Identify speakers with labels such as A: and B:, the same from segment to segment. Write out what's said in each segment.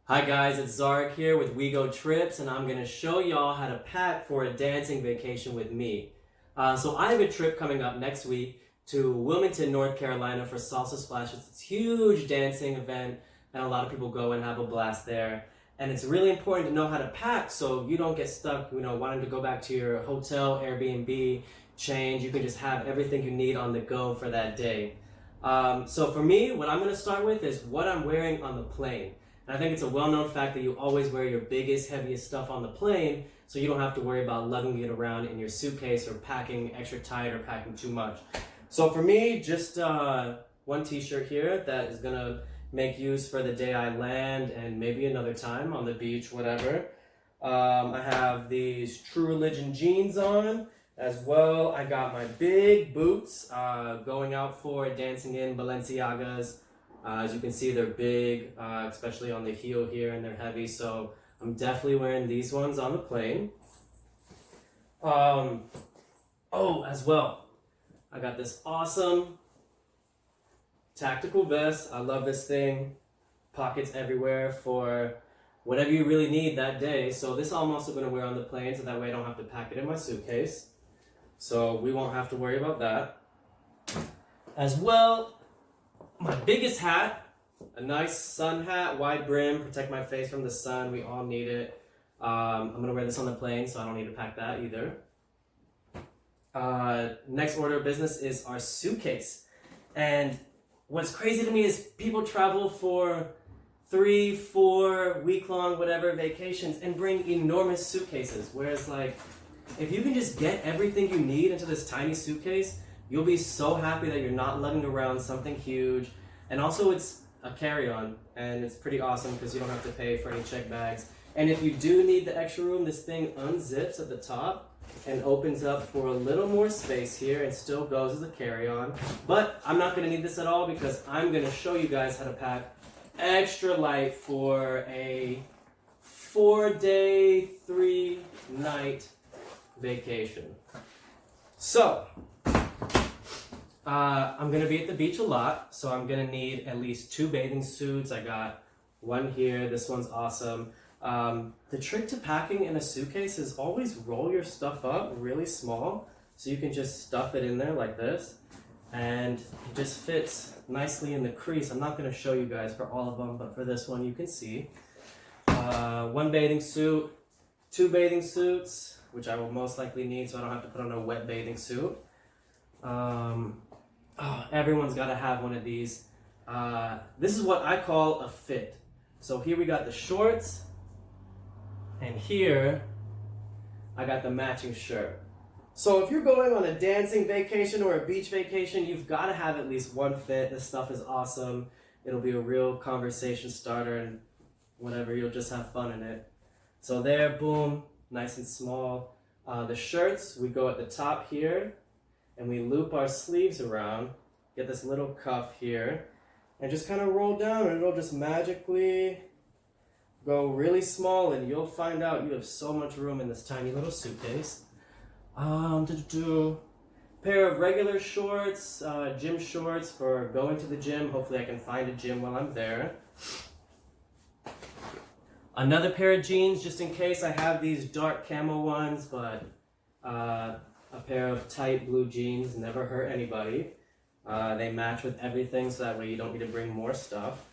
A: Hi guys, it's Zaric here with WiGo Trips, and I'm going to show y'all how to pack for a dancing vacation with me. So I have a trip coming up next week to Wilmington, North Carolina for Salsa Splash. It's a huge dancing event, and a lot of people go and have a blast there. And it's really important to know how to pack so you don't get stuck, wanting to go back to your hotel, Airbnb, change. You can just have everything you need on the go for that day. So for me, what I'm going to start with is what I'm wearing on the plane. And I think it's a well-known fact that you always wear your biggest, heaviest stuff on the plane so you don't have to worry about lugging it around in your suitcase or packing extra tight or packing too much. So for me, just one t-shirt here that is going to make use for the day I land and maybe another time on the beach, whatever. I have these True Religion jeans on as well. I got my big boots going out for dancing in Balenciagas. As you can see, they're big, especially on the heel here, and they're heavy, so I'm definitely wearing these ones on the plane. As well, I got this awesome tactical vest. I love this thing. Pockets everywhere for whatever you really need that day. So this I'm also going to wear on the plane, so that way I don't have to pack it in my suitcase. So we won't have to worry about that. As well, my biggest hat, a nice sun hat, wide brim, protect my face from the sun. We all need it. I'm going to wear this on the plane, so I don't need to pack that either. Next order of business is our suitcase. And what's crazy to me is people travel for 3, 4 week-long, whatever, vacations and bring enormous suitcases. Whereas, if you can just get everything you need into this tiny suitcase, you'll be so happy that you're not lugging around something huge. And also it's a carry-on, and it's pretty awesome because you don't have to pay for any check bags. And if you do need the extra room, this thing unzips at the top and opens up for a little more space here and still goes as a carry-on. But I'm not going to need this at all because I'm going to show you guys how to pack extra light for a 4-day, 3-night vacation. So, I'm going to be at the beach a lot, so I'm going to need at least 2 bathing suits. I got one here. This one's awesome. The trick to packing in a suitcase is always roll your stuff up really small so you can just stuff it in there like this, and it just fits nicely in the crease. I'm not going to show you guys for all of them, but for this one you can see. 1 bathing suit, 2 bathing suits, which I will most likely need so I don't have to put on a wet bathing suit. Everyone's got to have one of these. This is what I call a fit. So here we got the shorts, and here I got the matching shirt. So if you're going on a dancing vacation or a beach vacation, you've got to have at least one fit. This stuff is awesome. It'll be a real conversation starter, and whatever, you'll just have fun in it. So there, boom, nice and small. The shirts, we go at the top here, and we loop our sleeves around, get this little cuff here, and just kind of roll down, and it'll just magically go really small, and you'll find out you have so much room in this tiny little suitcase. Pair of regular shorts, gym shorts for going to the gym. Hopefully I can find a gym while I'm there. Another pair of jeans, just in case. I have these dark camo ones, but a pair of tight blue jeans never hurt anybody. They match with everything, so that way you don't need to bring more stuff.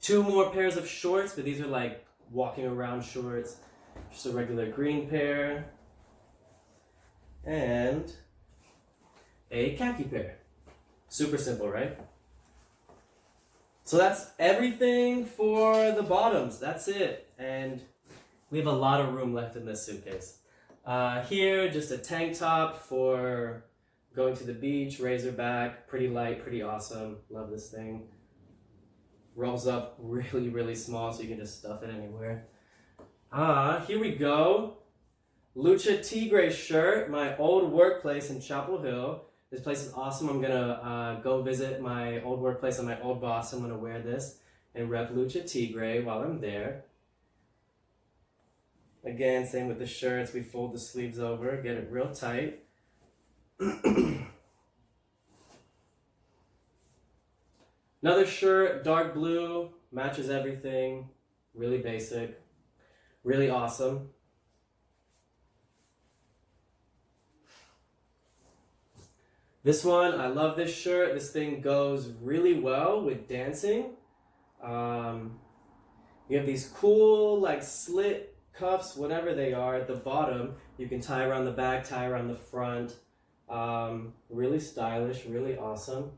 A: 2 more pairs of shorts, but these are like walking around shorts. Just a regular green pair. And a khaki pair. Super simple, right? So that's everything for the bottoms. That's it. And we have a lot of room left in this suitcase. Here, just a tank top for going to the beach, razorback, pretty light, pretty awesome. Love this thing. Rolls up really, really small, so you can just stuff it anywhere. Here we go. Lucha Tigre shirt, my old workplace in Chapel Hill. This place is awesome. I'm gonna go visit my old workplace and my old boss. I'm gonna wear this and rep Lucha Tigre while I'm there. Again, same with the shirts. We fold the sleeves over, get it real tight. Another shirt, dark blue, matches everything. Really basic, really awesome. This one, I love this shirt. This thing goes really well with dancing. You have these cool like slit cuffs, whatever they are, at the bottom. You can tie around the back, tie around the front. Really stylish, really awesome.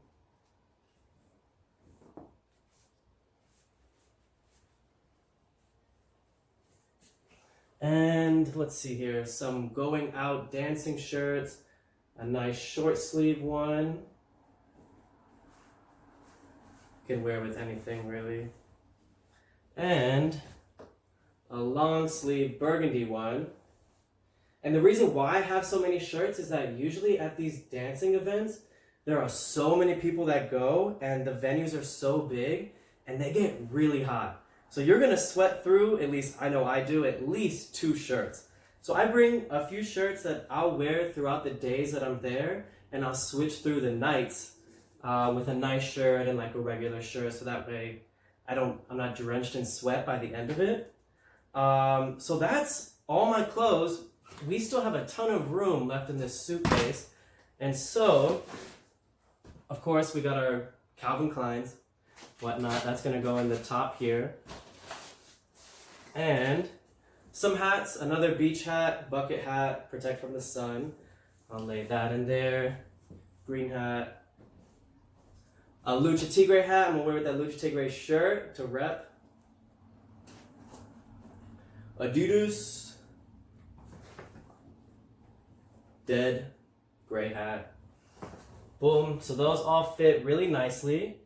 A: And let's see here, some going out dancing shirts, a nice short sleeve one. You can wear with anything really. And a long sleeve burgundy one. And the reason why I have so many shirts is that usually at these dancing events, there are so many people that go and the venues are so big and they get really hot. So you're gonna sweat through, at least I know I do, at least 2 shirts. So I bring a few shirts that I'll wear throughout the days that I'm there, and I'll switch through the nights with a nice shirt and like a regular shirt, so that way I'm not drenched in sweat by the end of it. So that's all my clothes. We still have a ton of room left in this suitcase. And so, of course, we got our Calvin Kleins, whatnot. That's gonna go in the top here. And some hats, another beach hat, bucket hat, protect from the sun. I'll lay that in there. Green hat. A Lucha Tigre hat, I'm gonna wear with that Lucha Tigre shirt to rep. Adidas. Dead gray hat. Boom, so those all fit really nicely.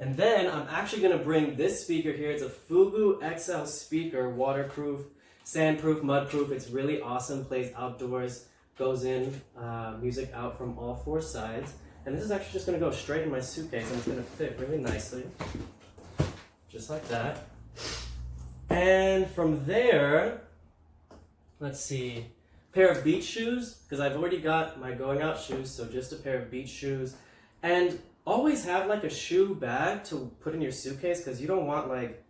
A: And then I'm actually gonna bring this speaker here. It's a Fugu XL speaker, waterproof, sandproof, mudproof. It's really awesome, plays outdoors, goes in, music out from all 4 sides. And this is actually just gonna go straight in my suitcase and it's gonna fit really nicely. Just like that. And from there, let's see, pair of beach shoes, because I've already got my going out shoes, so just a pair of beach shoes. And always have like a shoe bag to put in your suitcase, because you don't want like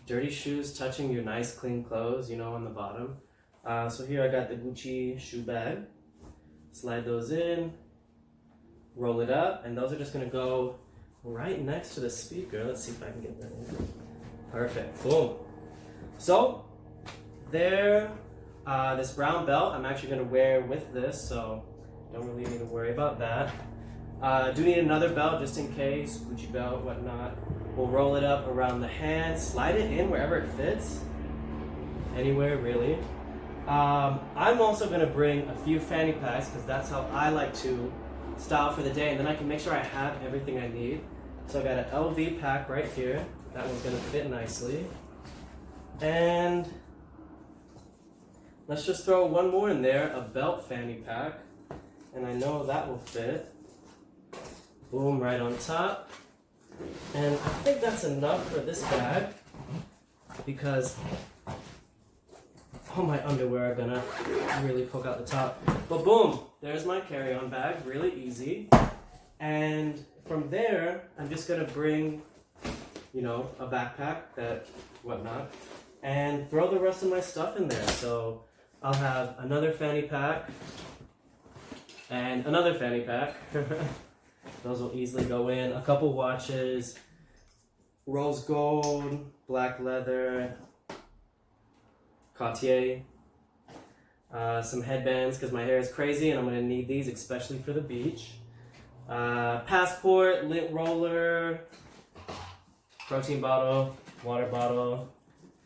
A: dirty shoes touching your nice clean clothes, you know, on the bottom. So here I got the Gucci shoe bag. Slide those in, roll it up, and those are just gonna go right next to the speaker. Let's see if I can get that in. Perfect, boom. So there, this brown belt I'm actually gonna wear with this, so don't really need to worry about that. Do need another belt just in case, Gucci belt, whatnot. We'll roll it up around the hand, slide it in wherever it fits, anywhere really. I'm also gonna bring a few fanny packs because that's how I like to style for the day, and then I can make sure I have everything I need. So I got an LV pack right here. That one's gonna fit nicely. And let's just throw one more in there, a belt fanny pack. And I know that will fit. Boom, right on top. And I think that's enough for this bag because all my underwear are gonna really poke out the top. But boom, there's my carry-on bag, really easy. And from there, I'm just gonna bring, you know, a backpack, that whatnot, and throw the rest of my stuff in there. So I'll have another fanny pack and another fanny pack. Those will easily go in. A couple watches, rose gold, black leather, Cartier, some headbands because my hair is crazy and I'm going to need these especially for the beach. Passport, lint roller, protein bottle, water bottle,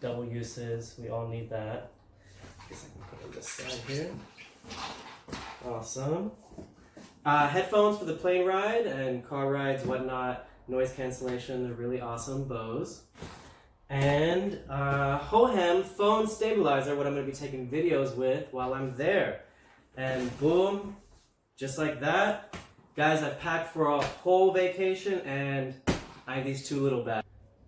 A: double uses. We all need that. I guess I can put it on this side here. Awesome. Headphones for the plane ride and car rides, whatnot. Noise cancellation, they're really awesome. Bose. And Hohem phone stabilizer, what I'm going to be taking videos with while I'm there. And boom, just like that. Guys, I've packed for a whole vacation and I have these 2 little bags.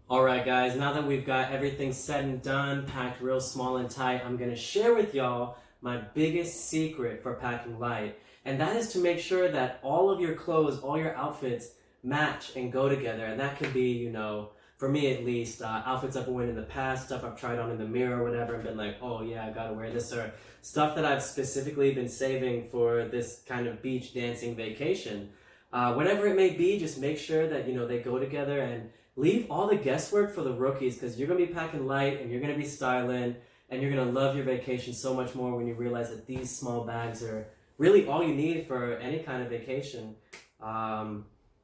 A: Alright guys, now that we've got everything said and done, packed real small and tight, I'm going to share with y'all my biggest secret for packing light. And that is to make sure that all of your clothes, all your outfits match and go together. And that could be, you know, for me at least, outfits I've worn in the past, stuff I've tried on in the mirror or whatever, and been like, oh yeah, I gotta wear this, or stuff that I've specifically been saving for this kind of beach dancing vacation. Whatever it may be, just make sure that, you know, they go together, and leave all the guesswork for the rookies, because you're gonna be packing light and you're gonna be styling, and you're gonna love your vacation so much more when you realize that these small bags are really all you need for any kind of vacation.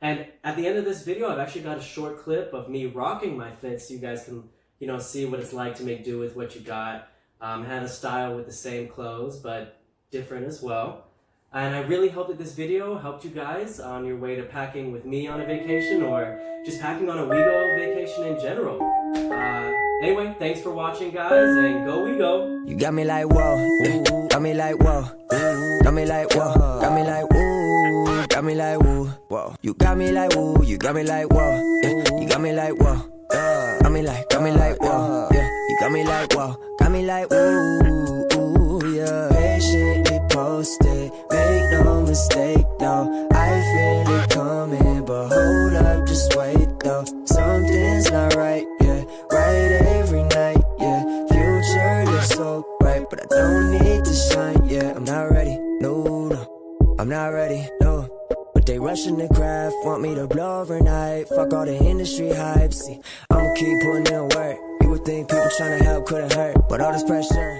A: And at the end of this video, I've actually got a short clip of me rocking my fit, so you guys can, you know, see what it's like to make do with what you got. Had a style with the same clothes, but different as well. And I really hope that this video helped you guys on your way to packing with me on a vacation, or just packing on a WiGo vacation in general. Anyway, thanks for watching, guys, and go WiGo!
B: You got me like whoa, got me like whoa, got me like whoa, got me like woo, got me like woo, whoa. You got me like woo, you got me like whoa, yeah. You got me like whoa, got me like whoa, yeah. You got me like whoa, got me like woo, yeah. Patiently posted, make no mistake, no. I feel it coming, but hold up, just wait though. Something's not right, yeah. Right every night, yeah. Future looks so bright, but I don't need to shine, yeah. I'm not ready, no. I'm not ready, no. But they rushing the craft, want me to blow overnight. Fuck all the industry hype, see, I'ma keep putting in work. You would think people trying to help couldn't hurt, but all this pressure